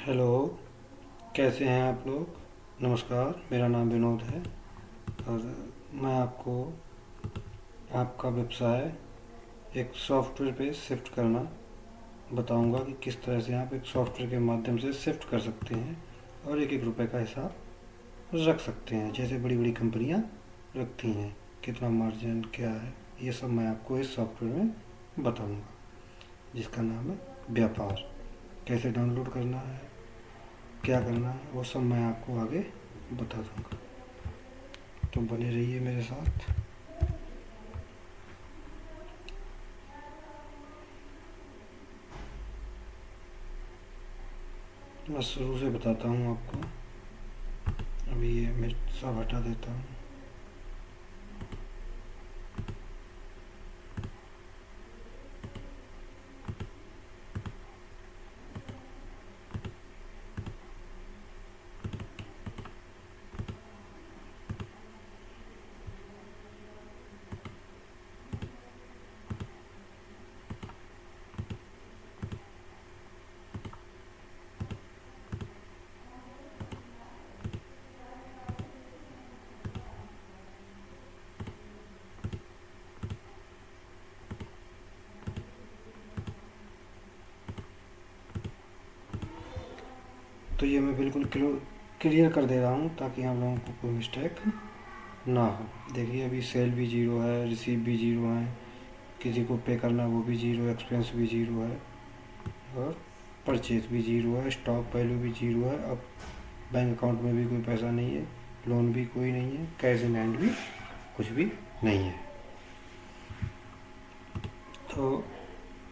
Hello. कैसे हैं आप लोग? नमस्कार, मेरा नाम विनोद है और मैं आपको आपका व्यवसाय एक सॉफ्टवेयर पे शिफ्ट करना बताऊंगा कि किस तरह से आप एक सॉफ्टवेयर के माध्यम से शिफ्ट कर सकते हैं और एक एक रुपए का हिसाब रख सकते हैं, जैसे बड़ी बड़ी कंपनियां रखती हैं। कितना मार्जिन क्या है, ये सब मैं आपको इस सॉफ्टवेयर में बताऊंगा, जिसका नाम है व्यापार। कैसे डाउनलोड करना है, क्या करना है, वो सब मैं आपको आगे बता दूंगा। तो बने रहिए मेरे साथ। मैं शुरू से बताता हूँ आपको। अभी ये मैं सब हटा देता हूँ। तो ये मैं बिल्कुल क्लियर कर दे रहा हूँ ताकि आप लोगों को कोई मिस्टेक ना हो। देखिए, अभी सेल भी जीरो है, रिसीव भी जीरो है, किसी को पे करना वो भी जीरो, एक्सपेंस भी जीरो है और परचेज भी जीरो है, स्टॉक वैल्यू भी जीरो है। अब बैंक अकाउंट में भी कोई पैसा नहीं है, लोन भी कोई नहीं है, कैश इन हैंड भी कुछ भी नहीं है। तो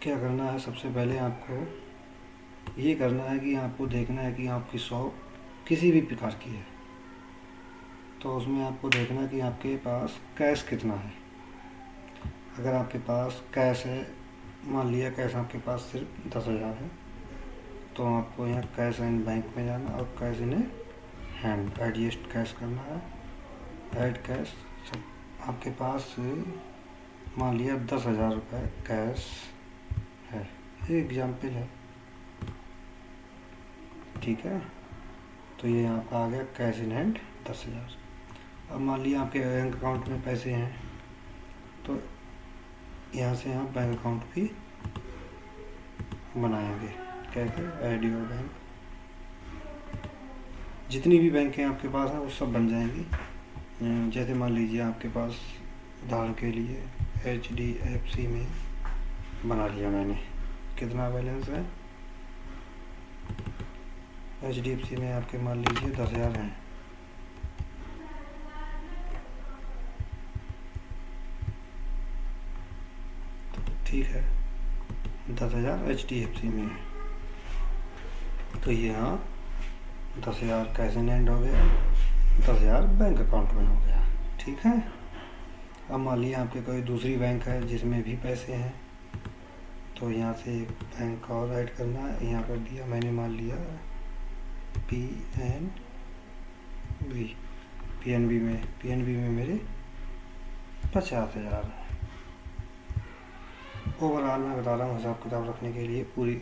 क्या करना है, सबसे पहले आपको ये करना है कि आपको देखना है कि आपकी शॉप किसी भी प्रकार की है, तो उसमें आपको देखना है कि आपके पास कैश कितना है। अगर आपके पास कैश है, मान लिया कैश आपके पास सिर्फ 10,000 है, तो आपको यहाँ कैश एंड बैंक में जाना और cash in hand adjust cash करना है। ऐड कैश सब आपके पास मान लिया 10,000 रुपये कैश है, ये एग्जाम्पल है, ठीक है। तो ये आपका आ गया कैश इन हैंड 10,000। अब मान लिया आपके बैंक अकाउंट में पैसे हैं, तो यहाँ से आप बैंक अकाउंट भी बनाएंगे। कैसे? Add your bank. जितनी भी बैंकें आपके पास हैं वो सब बन जाएंगी। जैसे मान लीजिए आपके पास, उदाहरण के लिए HDFC में बना लिया मैंने। कितना बैलेंस है HDFC में? आपके मान लीजिए 10,000 हैं। ठीक है, 10,000 HDFC में है, तो ये यहाँ 10,000 कैश इन हैंड हो गया, 10,000 बैंक अकाउंट में हो गया, ठीक है। अब मान लिया आपके कोई दूसरी बैंक है जिसमें भी पैसे हैं, तो यहाँ से एक बैंक और ऐड करना है। यहाँ कर दिया मैंने, मान लिया PNB। PNB में मेरे 50,000 है। ओवरऑल मैं बता रहा हूँ हिसाब किताब रखने के लिए, पूरी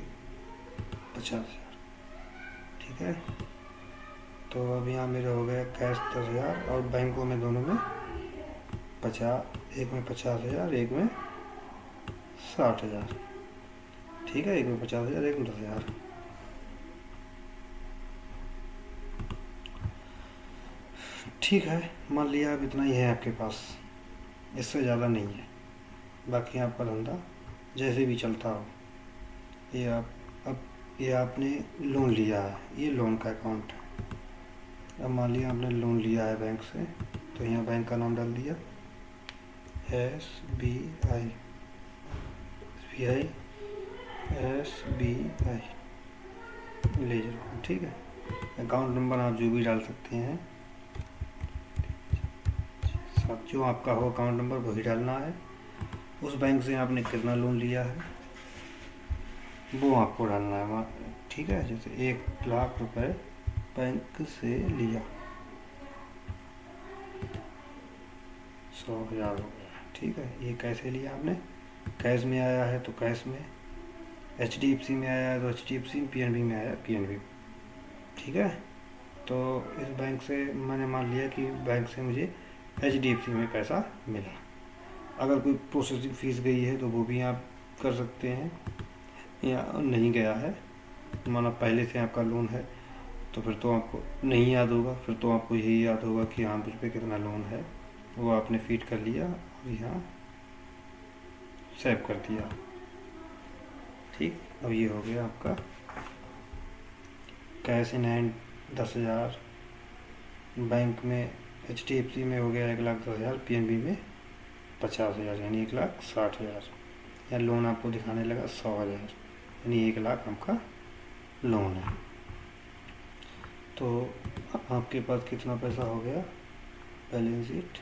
50,000, ठीक है। तो अब यहाँ मेरे हो गया कैश 10,000 और बैंकों में दोनों में 50, एक में 50,000, एक में 60,000, ठीक है। एक में 50,000, एक में 10,000। ठीक है, मान लिया अब इतना ही है आपके पास, इससे ज़्यादा नहीं है। बाकी आपका धंधा जैसे भी चलता हो। ये आप अब ये आपने लोन लिया है, ये लोन का अकाउंट है। अब मान लिया आपने लोन लिया है बैंक से, तो यहाँ बैंक का नाम डाल दिया SBI, SBI ले जाओ, ठीक है। अकाउंट नंबर आप जो भी डाल सकते हैं, सब जो आपका हो अकाउंट नंबर वही डालना है। उस बैंक से आपने कितना लोन लिया है वो आपको डालना है वहाँ, ठीक है। जैसे 1,00,000 रुपए बैंक से लिया, 100,000 हो गया, ठीक है। ये कैसे लिया आपने? कैश में आया है तो कैश में, HDFC में आया है तो HDFC में, PNB में आया PNB। ठीक है। तो इस बैंक से मैंने मान लिया कि बैंक से मुझे HDFC में पैसा मिला। अगर कोई प्रोसेसिंग फ़ीस गई है तो वो भी आप कर सकते हैं, या नहीं गया है, माना पहले से आपका लोन है तो फिर तो आपको नहीं याद होगा, फिर तो आपको यही याद होगा कि हाँ मुझ पे कितना लोन है, वो आपने फीड कर लिया और यहाँ सेव कर दिया। ठीक, अब ये हो गया आपका कैश इन हैंड 10,000, बैंक में HDFC में हो गया 1,10,000, PNB में 50,000 यानी 1,60,000, या लोन आपको दिखाने लगा 100,000 यानी 1,00,000 आपका लोन है। तो आपके पास कितना पैसा हो गया, बैलेंस शीट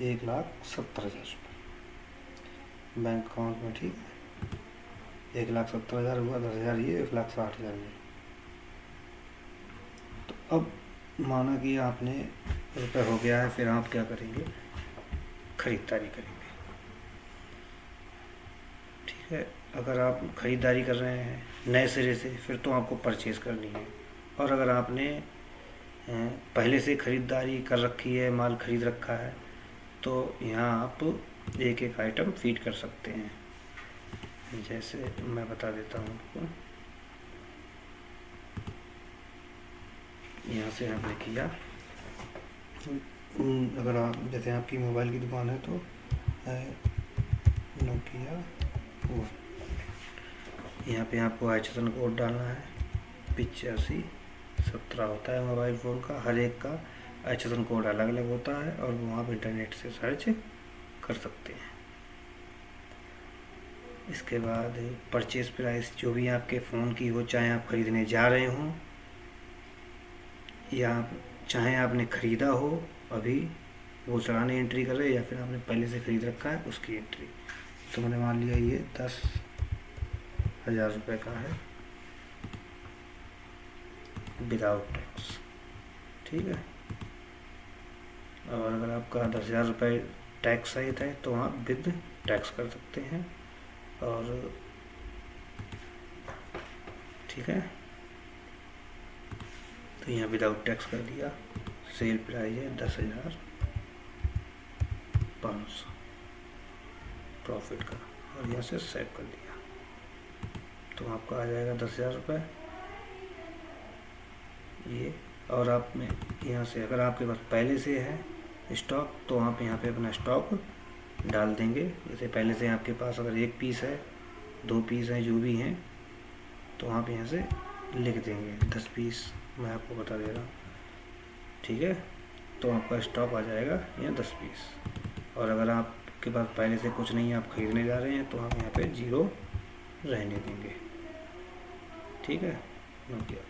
1,70,000 रुपये बैंक अकाउंट में। ठीक है, 1,70,000 हुआ, 10,000 ये, 1,60,000 ये। तो अब माना कि आपने रुपये हो गया है, फिर आप क्या करेंगे, खरीदारी करेंगे। ठीक है, अगर आप खरीदारी कर रहे हैं नए सिरे से, फिर तो आपको परचेज़ करनी है। और अगर आपने पहले से खरीदारी कर रखी है, माल खरीद रखा है, तो यहाँ आप एक एक आइटम फीड कर सकते हैं। जैसे मैं बता देता हूँ आपको, यहाँ से आपने किया, अगर आप जैसे आपकी मोबाइल की दुकान है तो नोकिया वो, यहाँ पे आपको HSN कोड डालना है, 8517 होता है मोबाइल फ़ोन का, हर एक का HSN कोड अलग अलग होता है, और वो आप इंटरनेट से सर्च कर सकते हैं। इसके बाद परचेज प्राइस जो भी आपके फ़ोन की हो, चाहे आप ख़रीदने जा रहे हों या चाहे आपने ख़रीदा हो अभी, वो चलाने एंट्री कर रहे हैं, या फिर आपने पहले से ख़रीद रखा है उसकी एंट्री। तो मैंने मान लिया ये 10,000 रुपये का है विदाउट टैक्स। ठीक है, और अगर आपका 10,000 रुपये टैक्स सहित है तो आप विद टैक्स कर सकते हैं। और ठीक है, तो यहाँ विदाउट टैक्स कर दिया। सेल प्राइस है 10,500 प्रॉफिट का, और यहाँ से सेव कर दिया, तो आपका आ जाएगा 10,000 रुपये ये। और आप में यहाँ से अगर आपके पास पहले से है स्टॉक, तो आप यहाँ पे अपना स्टॉक डाल देंगे। जैसे पहले से आपके पास अगर 1 पीस है, 2 पीस हैं, जो भी हैं, तो आप यहाँ से लिख देंगे 10 पीस, मैं आपको बता दे रहा हूँ। ठीक है, तो आपका स्टॉक आ जाएगा यहाँ 10 पीस। और अगर आपके पास पहले से कुछ नहीं है, आप ख़रीदने जा रहे हैं, तो आप यहाँ पे 0 रहने देंगे। ठीक है, नोकिया।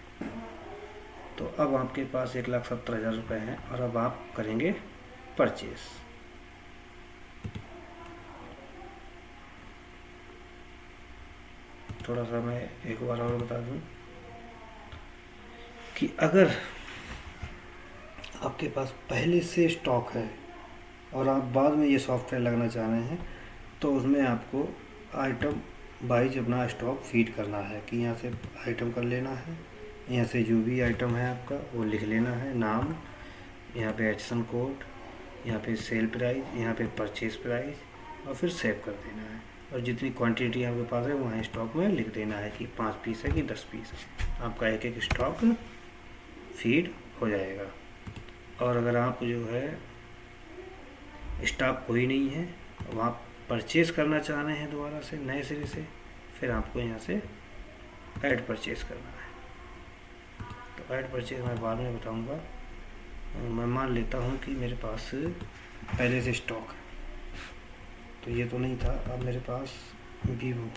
तो अब आपके पास 1,70,000 रुपये हैं, और अब आप करेंगे परचेस। थोड़ा सा मैं एक बार और बता दूं कि अगर आपके पास पहले से स्टॉक है और आप बाद में ये सॉफ्टवेयर लगना चाह रहे हैं, तो उसमें आपको आइटम वाइज अपना स्टॉक फीड करना है कि यहाँ से आइटम कर लेना है, यहाँ से जो भी आइटम है आपका वो लिख लेना है, नाम, यहाँ पे HSN कोड, यहाँ पे सेल प्राइस, यहाँ पे परचेज प्राइस, और फिर सेव कर देना है। और जितनी क्वांटिटी आपके पास है वहाँ स्टॉक में लिख देना है कि 5 पीस है कि 10 पीस है। आपका एक एक स्टॉक फीड हो जाएगा। और अगर आप जो है स्टॉक कोई नहीं है, वहाँ परचेज करना चाह रहे हैं दोबारा से नए सिरे से, फिर आपको यहाँ से ऐड परचेज करना है। तो ऐड परचेज मैं बाद में बताऊँगा। मैं मान लेता हूँ कि मेरे पास पहले से स्टॉक है, तो ये तो नहीं था। अब मेरे पास वीवो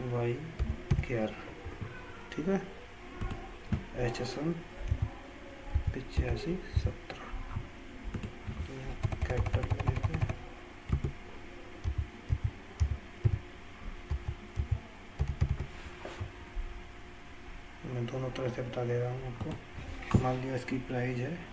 Y11, ठीक है, HSN 8517, कैपिटल में लेते हैं। मैं दोनों तरह से बता दे रहा हूँ आपको। मान लिया इसकी प्राइस है 1,70,000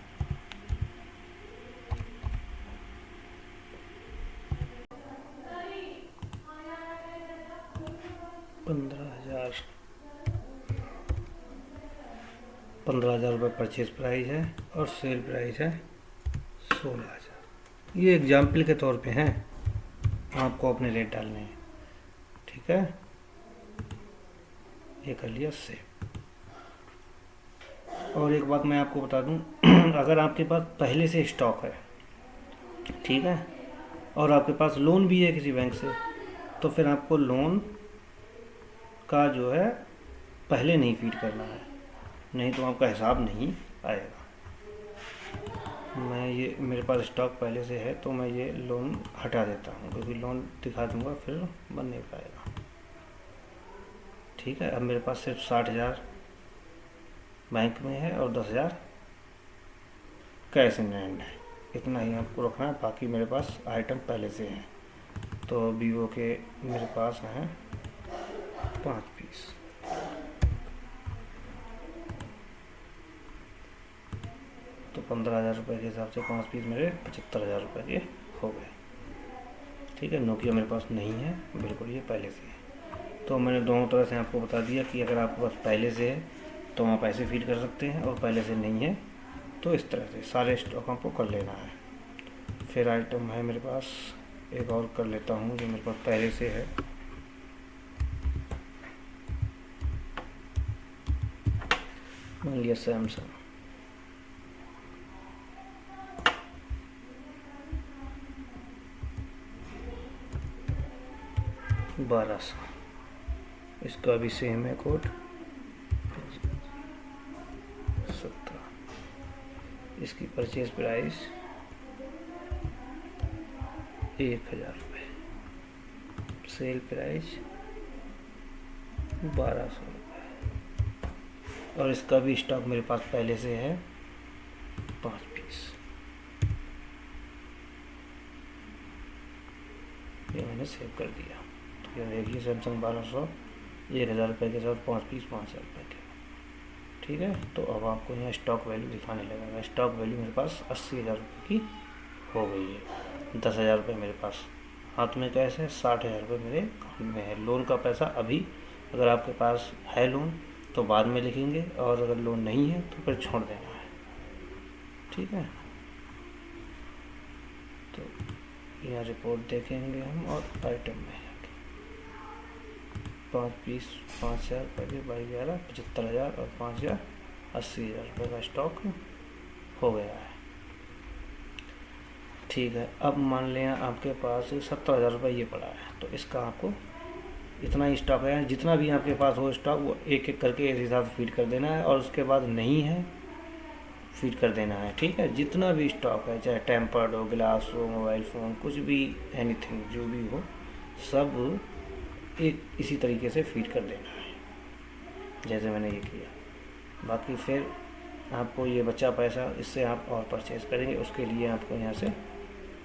15,000 रुपये परचेज प्राइस है और सेल प्राइस है 16,000। ये एग्जाम्पल के तौर पे हैं, आपको अपने रेट डालने हैं। ठीक है, ये कर लिया सेव। और एक बात मैं आपको बता दूं, अगर आपके पास पहले से स्टॉक है, ठीक है, और आपके पास लोन भी है किसी बैंक से, तो फिर आपको लोन का जो है पहले नहीं फीड करना है, नहीं तो आपका हिसाब नहीं आएगा। मैं ये मेरे पास स्टॉक पहले से है तो मैं ये लोन हटा देता हूँ, क्योंकि लोन दिखा दूँगा फिर बन नहीं पाएगा। ठीक है, अब मेरे पास सिर्फ 60,000 बैंक में है और 10,000 कैश इन हैंड है। इतना ही आपको रखना है, बाकी मेरे पास आइटम पहले से हैं। तो वीवो के मेरे पास हैं 5 पीस। तो 15,000 रुपये के हिसाब से 5 पीस मेरे 75,000 रुपये के हो गए। ठीक है, नोकिया मेरे पास नहीं है बिल्कुल, ये पहले से है। तो मैंने दोनों तरह से आपको बता दिया कि अगर आपके पास पहले से है तो आप ऐसे फीड कर सकते हैं, और पहले से नहीं है तो इस तरह से सारे स्टॉक आपको कर लेना है। फिर आइटम है मेरे पास, एक और कर लेता हूँ जो मेरे पास पहले से है। मान लिया सैमसंग, $1,200, इसका भी सेम है कोड 17। इसकी परचेज प्राइस 1,000 रुपये, सेल प्राइस 1,200 रुपये, और इसका भी स्टॉक मेरे पास पहले से है 5 पीस। ये मैंने सेव कर दिया। तो ये देखिए सैमसंग 1,200, 1,000 रुपये के साथ 5 पीस 5,000 रुपये के। ठीक है, तो अब आपको यहाँ स्टॉक वैल्यू दिखाने लगेगा। स्टॉक वैल्यू मेरे पास 80,000 रुपये की हो गई है। 10,000 रुपये मेरे पास हाथ में कैश है, 60,000 रुपये मेरे अकाउंट में है। लोन का पैसा अभी, अगर आपके पास है लोन तो बाद में लिखेंगे, और अगर लोन नहीं है तो फिर छोड़ देना है। ठीक है, तो यहाँ रिपोर्ट देखेंगे हम, और आइटम में 5 पीस 5,000 रुपये के 22,000 75,000 और 5,000 80,000 रुपये का स्टॉक हो गया है। ठीक है, अब मान लें आपके पास 70,000 रुपये ये पड़ा है, तो इसका आपको इतना ही स्टॉक है, जितना भी आपके पास हो स्टॉक वो एक एक करके इस हिसाब से फीड कर देना है, और उसके बाद नहीं है फीड कर देना है। ठीक है, जितना भी स्टॉक है, चाहे टेम्पर्ड हो, ग्लास हो, मोबाइल फ़ोन, कुछ भी, एनीथिंग जो भी हो, सब एक इसी तरीके से फीड कर देना है जैसे मैंने ये किया। बाकी फिर आपको ये बचा पैसा, इससे आप और परचेज़ करेंगे, उसके लिए आपको यहाँ से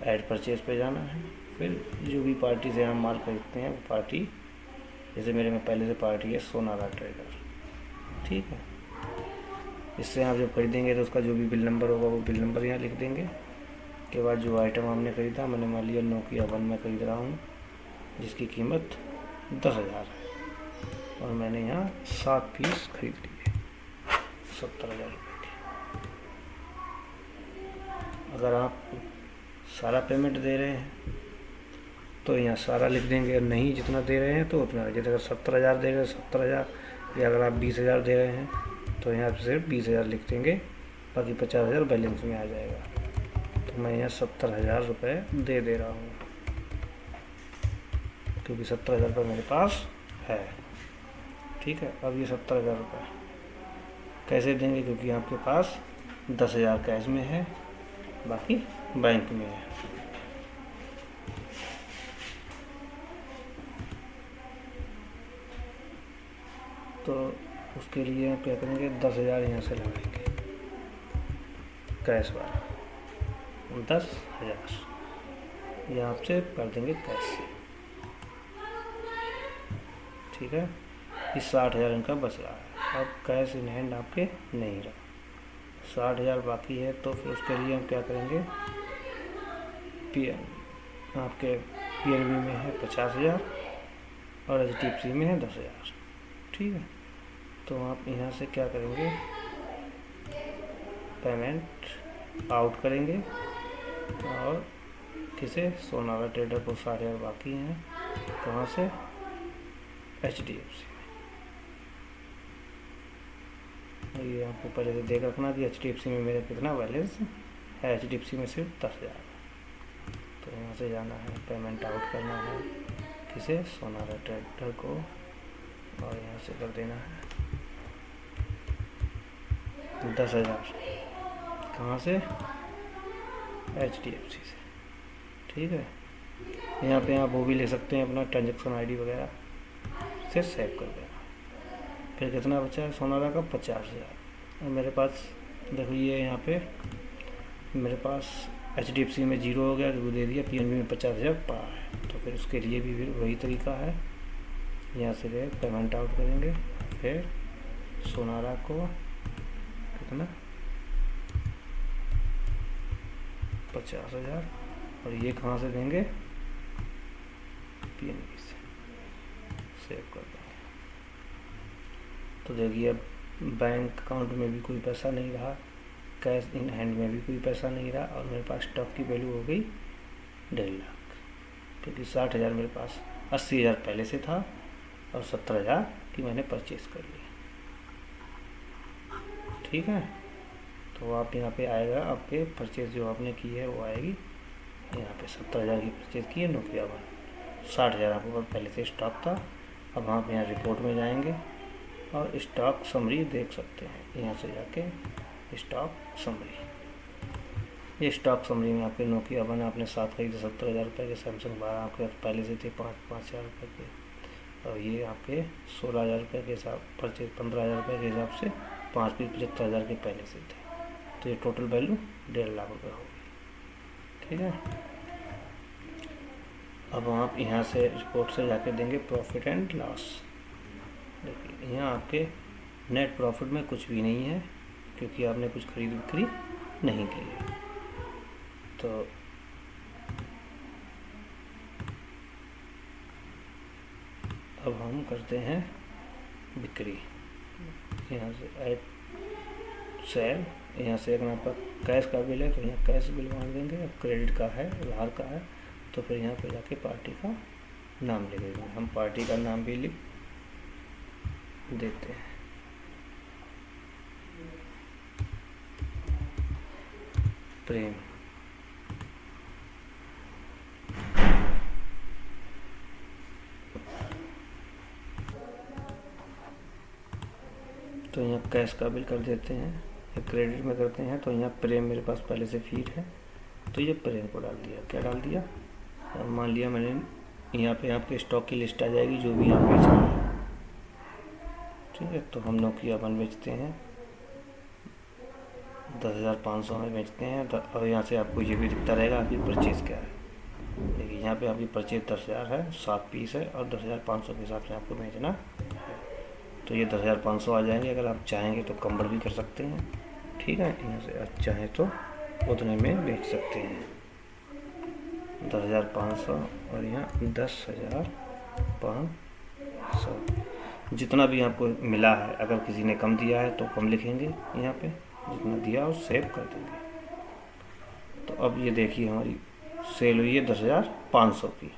ऐड परचेज़ पे जाना है। फिर जो भी पार्टी से हम माल खरीदते हैं वो पार्टी, जैसे मेरे में पहले से पार्टी है सोनारा ट्रेडर। ठीक है, इससे आप जब खरीदेंगे तो उसका जो भी बिल नंबर होगा वो बिल नंबर यहाँ लिख देंगे। के बाद जो आइटम हमने ख़रीदा, मैंने मान लिया नोकिया 1 में ख़रीद रहा हूँ जिसकी कीमत 10,000 है, और मैंने यहाँ 7 पीस खरीद लिए 70,000 रुपये के। अगर आप सारा पेमेंट दे रहे हैं तो यहाँ सारा लिख देंगे, और नहीं जितना दे रहे हैं तो उतना। जैसे अगर 70,000 दे रहे हैं 70,000, या अगर आप 20,000 दे रहे हैं तो यहाँ सिर्फ 20,000 लिख देंगे, बाकी 50,000 बैलेंस में आ जाएगा। तो मैं यहाँ 70,000 रुपये दे रहा हूँ, क्योंकि 70,000 रुपये मेरे पास है। ठीक है, अब ये 70,000 रुपये कैसे देंगे, क्योंकि आपके पास 10,000 कैश में है, बाकी बैंक में है। तो उसके लिए हम क्या करेंगे, 10,000 यहाँ से लगाएंगे कैश वाला, 10,000 यहाँ से कर देंगे कैश से। ठीक है, इस 60,000 इनका बच रहा है। अब कैश इन हैंड आपके नहीं रहा, 60,000 बाकी है। तो फिर उसके लिए हम क्या करेंगे, आपके PNB में है 50,000, और HDFC में है 10,000। ठीक है, तो आप यहाँ से क्या करेंगे, पेमेंट आउट करेंगे और किसे, सोनारा ट्रेडर को 60,000 बाकी हैं, कहाँ से, HDFC। ये आपको पहले से देख रखना कि HDFC में मेरा कितना बैलेंस है। HDFC में सिर्फ 10,000। तो यहाँ से जाना है, पेमेंट आउट करना है किसे, सोनारा ट्रेडर को, और यहाँ से कर देना है 10,000। कहाँ से, HDFC से। ठीक है, यहाँ पे आप वो भी ले सकते हैं, अपना ट्रांजेक्शन ID वगैरह से सेव कर देना। फिर कितना बचा है सोनारा का, 50,000। और मेरे पास देखो ये यहाँ पे मेरे पास HDFC में 0 हो गया, वो दे दिया, PNB में 50,000 पड़ा है। तो फिर उसके लिए भी फिर वही तरीका है, यहाँ से गए पेमेंट आउट करेंगे, फिर सोनारा को कितना, 50,000, और ये कहाँ से देंगे, PNB से सेव कर देंगे। तो देखिए अब बैंक अकाउंट में भी कोई पैसा नहीं रहा, कैश इन हैंड में भी कोई पैसा नहीं रहा, और मेरे पास स्टॉक की वैल्यू हो गई 1.5 लाख, क्योंकि 60,000 मेरे पास, 80,000 पहले से था और 70,000 की मैंने परचेज़ कर लिया। ठीक है, तो आप यहाँ पे आएगा, आपके परचेज़ जो आपने की है वो आएगी यहाँ पे। 70,000 की परचेज़ की है नोकिया 1, 60,000 आपके पास पहले से स्टॉक था। अब आप यहाँ रिपोर्ट में जाएंगे और स्टॉक समरी देख सकते हैं, यहाँ से जाके स्टॉक समरी। ये स्टॉक समरी में आपके नोकिया 1 आपने 7 खरीदे 70,000 रुपये के, सैमसंग 12 आपके पहले से थे 5,000 रुपये के, और ये आपके 16,000 रुपये के हिसाब, परचेज 15,000 रुपये के हिसाब से 5 पीस 75,000 के पहले से थे। तो ये टोटल वैल्यू 1.5 लाख रुपये होगी। ठीक है, अब आप यहाँ से रिपोर्ट से जाके देंगे प्रॉफिट एंड लॉस। देखिए यहाँ आपके नेट प्रॉफिट में कुछ भी नहीं है, क्योंकि आपने कुछ खरीद बिक्री नहीं की है। तो अब हम करते हैं बिक्री, यहाँ से ऐड सेल, यहाँ से अगर आपका कैश का बिल है तो यहाँ कैश बिल मान देंगे, अब क्रेडिट का है, उधार का है, तो फिर यहाँ पे जाके पार्टी का नाम लिख देंगे। हम पार्टी का नाम भी लिख देते हैं, प्रेम। तो यहाँ कैश का बिल कर देते हैं, या क्रेडिट में करते हैं, तो यहाँ प्रेम मेरे पास पहले से फीड है, तो ये प्रेम को डाल दिया। क्या डाल दिया, और मान लिया मैंने यहाँ पे आपके स्टॉक की लिस्ट आ जाएगी जो भी आप बेच रहे हैं। ठीक है, तो हम नोकिया 1 बेचते हैं 10,500 में बेचते हैं, और यहाँ से आपको ये भी दिखता रहेगा आपकी परचेज़ क्या है। देखिए यहाँ पे आपकी परचेज़ 10,000 है, 7 पीस है, और 10,500 के हिसाब से आपको बेचना है। तो ये 10,500 आ जाएंगे। अगर आप चाहेंगे तो कम बढ़ भी कर सकते हैं। ठीक है, यहाँ से आप चाहें तो उतने में बेच सकते हैं, 10,500 और यहाँ 10,500। जितना भी आपको मिला है, अगर किसी ने कम दिया है तो कम लिखेंगे, यहाँ पे जितना दिया और सेव कर देंगे। तो अब ये देखिए हमारी सेल हुई है 10,500 की,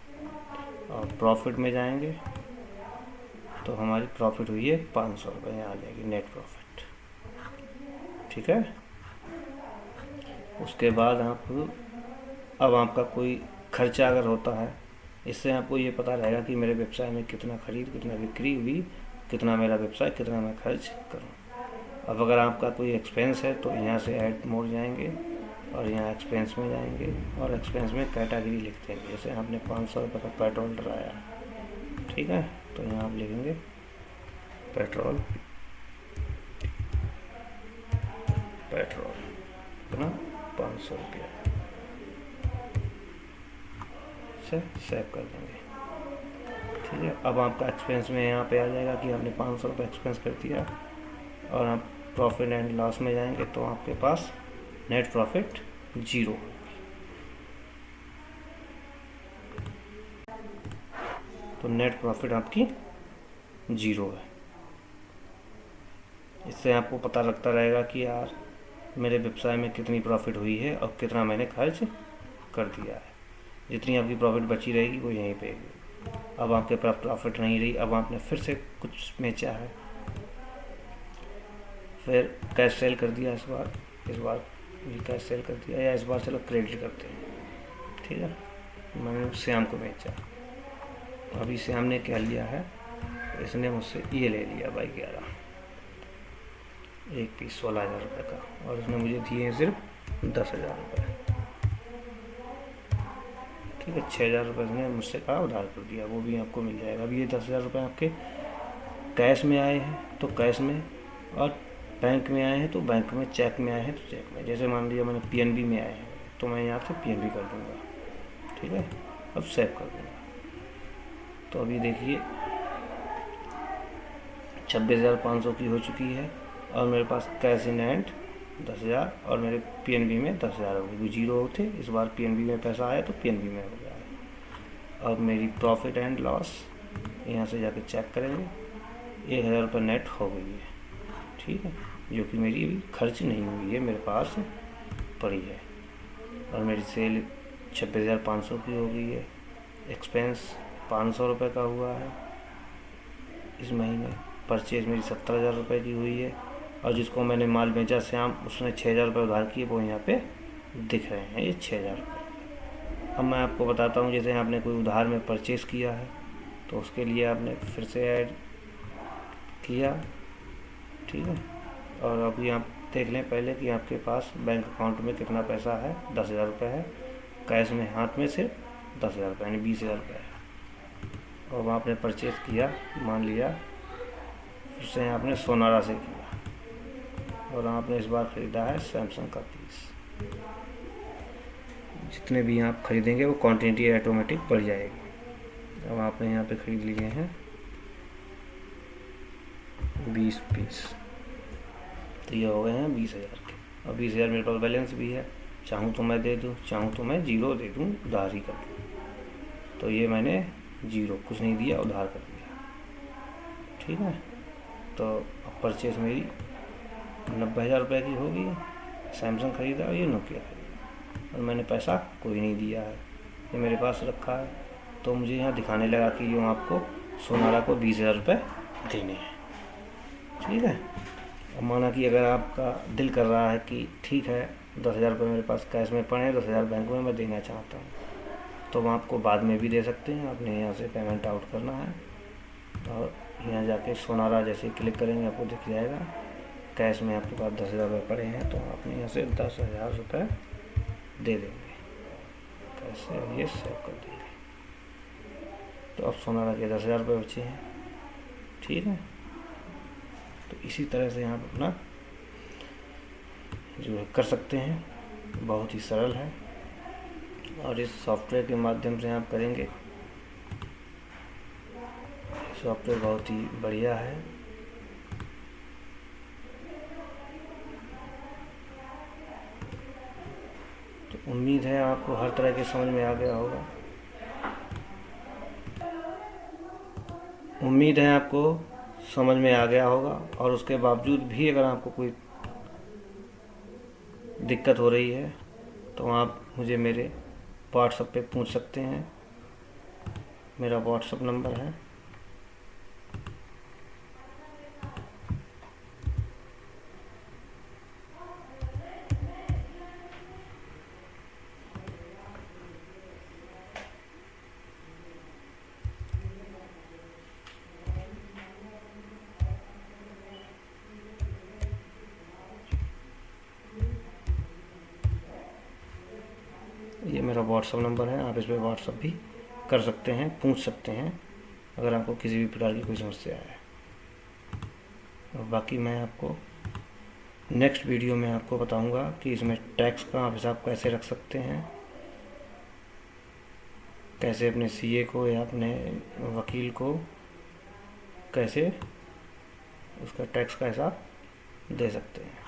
और प्रॉफिट में जाएंगे तो हमारी प्रॉफिट हुई है 500 रुपये, यहाँ आ जाएगी नेट प्रॉफिट। ठीक है, उसके बाद अब आपका कोई खर्चा अगर होता है, इससे आपको ये पता रहेगा कि मेरे व्यवसाय में कितना खरीद कितना बिक्री हुई, कितना मेरा व्यवसाय, कितना मैं खर्च करूँ। अब अगर आपका कोई एक्सपेंस है तो यहाँ से ऐड मोड जाएंगे और यहाँ एक्सपेंस में जाएंगे, और एक्सपेंस में कैटेगरी लिखते हैं। जैसे आपने 500 रुपये का पेट्रोल डलाया, ठीक है, तो यहाँ आप लिखेंगे पेट्रोल कितना 500 रुपया से सेव कर देंगे। ठीक है, अब आपका एक्सपेंस में यहाँ पे आ जाएगा कि आपने 500 रुपये एक्सपेंस कर दिया, और आप प्रॉफिट एंड लॉस में जाएंगे तो आपके पास नेट प्रॉफिट 0। तो नेट प्रॉफिट आपकी 0 है। इससे आपको पता लगता रहेगा कि यार मेरे व्यवसाय में कितनी प्रॉफिट हुई है और कितना मैंने खर्च कर दिया है। जितनी आपकी प्रॉफिट बची रहेगी वो यहीं पे। अब आपके पास प्रॉफिट नहीं रही, अब आपने फिर से कुछ बेचा है, फिर कैश सेल कर दिया इस बार भी कैश सेल कर दिया, या इस बार चलो क्रेडिट करते हैं, ठीक है। मैंने श्याम को बेचा, अभी श्याम ने क्या लिया है, इसने मुझसे ये ले लिया भाई 11, एक पीस 16,000 रुपये का, और उसने मुझे दिए हैं सिर्फ 10,000 रुपये, ठीक है। 6,000 रुपये उसने मुझसे कहा उधार कर दिया, वो भी आपको मिल जाएगा। अभी ये 10,000 रुपये आपके कैश में आए हैं तो कैश में, और बैंक में आए हैं तो बैंक में, चेक में आए हैं तो चेक में। जैसे मान लिया मैंने PNB में आए हैं तो मैं यहाँ से PNB कर दूँगा, ठीक है। अब सेव कर दूँगा, तो अभी देखिए 26,500 की हो चुकी है, और मेरे पास कैश इन हैंड 10,000, और मेरे PNB में 10,000 हो गई। 0 थे, इस बार PNB में पैसा आया तो PNB में हो गया है। अब मेरी प्रॉफिट एंड लॉस यहाँ से जाके चेक करेंगे, 1,000 रुपये नेट हो गई है, ठीक है, जो कि मेरी अभी खर्च नहीं हुई है, मेरे पास पड़ी है। और मेरी सेल 26,500 की हो गई है, एक्सपेंस 500 रुपये का हुआ है इस महीने, परचेज मेरी 70,000 रुपये की हुई है, और जिसको मैंने माल बेचा श्याम, उसने 6,000 रुपये उधार किए, वो यहाँ पे दिख रहे हैं, ये 6,000 रुपये। अब मैं आपको बताता हूँ, जैसे आपने कोई उधार में परचेज़ किया है तो उसके लिए आपने फिर से ऐड किया, ठीक है। और अभी आप देख लें पहले कि आपके पास बैंक अकाउंट में कितना पैसा है, 10,000 रुपये है, कैश में हाथ में सिर्फ 10,000 रुपये यानी 20,000 रुपये है। और आपने परचेज़ किया, मान लिया फिर से आपने सोनारा से किया, और आपने इस बार ख़रीदा है सैमसंग का पीस। जितने भी आप ख़रीदेंगे वो क्वांटिटी ऑटोमेटिक बढ़ जाएगी। अब आपने यहाँ पे ख़रीद लिए हैं 20 पीस, तो ये हो गए हैं 20,000 के। और 20,000 मेरे पास बैलेंस भी है, चाहूँ तो मैं दे दूँ, चाहूँ तो मैं 0 दे दूँ, उधार ही कर दूँ। तो ये मैंने 0 कुछ नहीं दिया, उधार कर दिया, ठीक है। तो अब परचेज़ मेरी 90,000 रुपये की हो गई, सैमसंग ख़रीदा और ये नोकिया ख़रीदा, और मैंने पैसा कोई नहीं दिया है, ये मेरे पास रखा है। तो मुझे यहाँ दिखाने लगा कि यूँ आपको सोनारा को 20,000 रुपये देने हैं, ठीक है। अब माना कि अगर आपका दिल कर रहा है कि ठीक है 10,000 रुपये मेरे पास कैश में पड़े हैं, 10,000 बैंक में मैं देना चाहता हूँ, तो हम आपको बाद में भी दे सकते हैं। आपने यहाँ से पेमेंट आउट करना है, और यहाँ जाके सोनारा जैसे क्लिक करेंगे आपको दिख जाएगा कैश में आपके पास 10,000 रुपये पड़े हैं, तो आपने यहाँ से 10,000 रुपये दे देंगे कैसे, ये सेव कर देंगे। तो अब सोनारा के 10,000 रुपये बचे हैं, ठीक है। तो इसी तरह से आप अपना जो है कर सकते हैं, बहुत ही सरल है, और इस सॉफ्टवेयर के माध्यम से आप करेंगे। सॉफ्टवेयर बहुत ही बढ़िया है, तो उम्मीद है आपको हर तरह के समझ में आ गया होगा। उम्मीद है आपको समझ में आ गया होगा, और उसके बावजूद भी अगर आपको कोई दिक्कत हो रही है तो आप मुझे मेरे व्हाट्सएप पे पूछ सकते हैं। मेरा व्हाट्सएप नंबर है ये मेरा व्हाट्सएप नंबर है, आप इस पर व्हाट्सएप भी कर सकते हैं, पूछ सकते हैं अगर आपको किसी भी प्रकार की कोई समस्या है। और बाकी मैं आपको नेक्स्ट वीडियो में आपको बताऊंगा कि इसमें टैक्स का आप हिसाब कैसे रख सकते हैं, कैसे अपने CA को या अपने वकील को कैसे उसका टैक्स का हिसाब दे सकते हैं।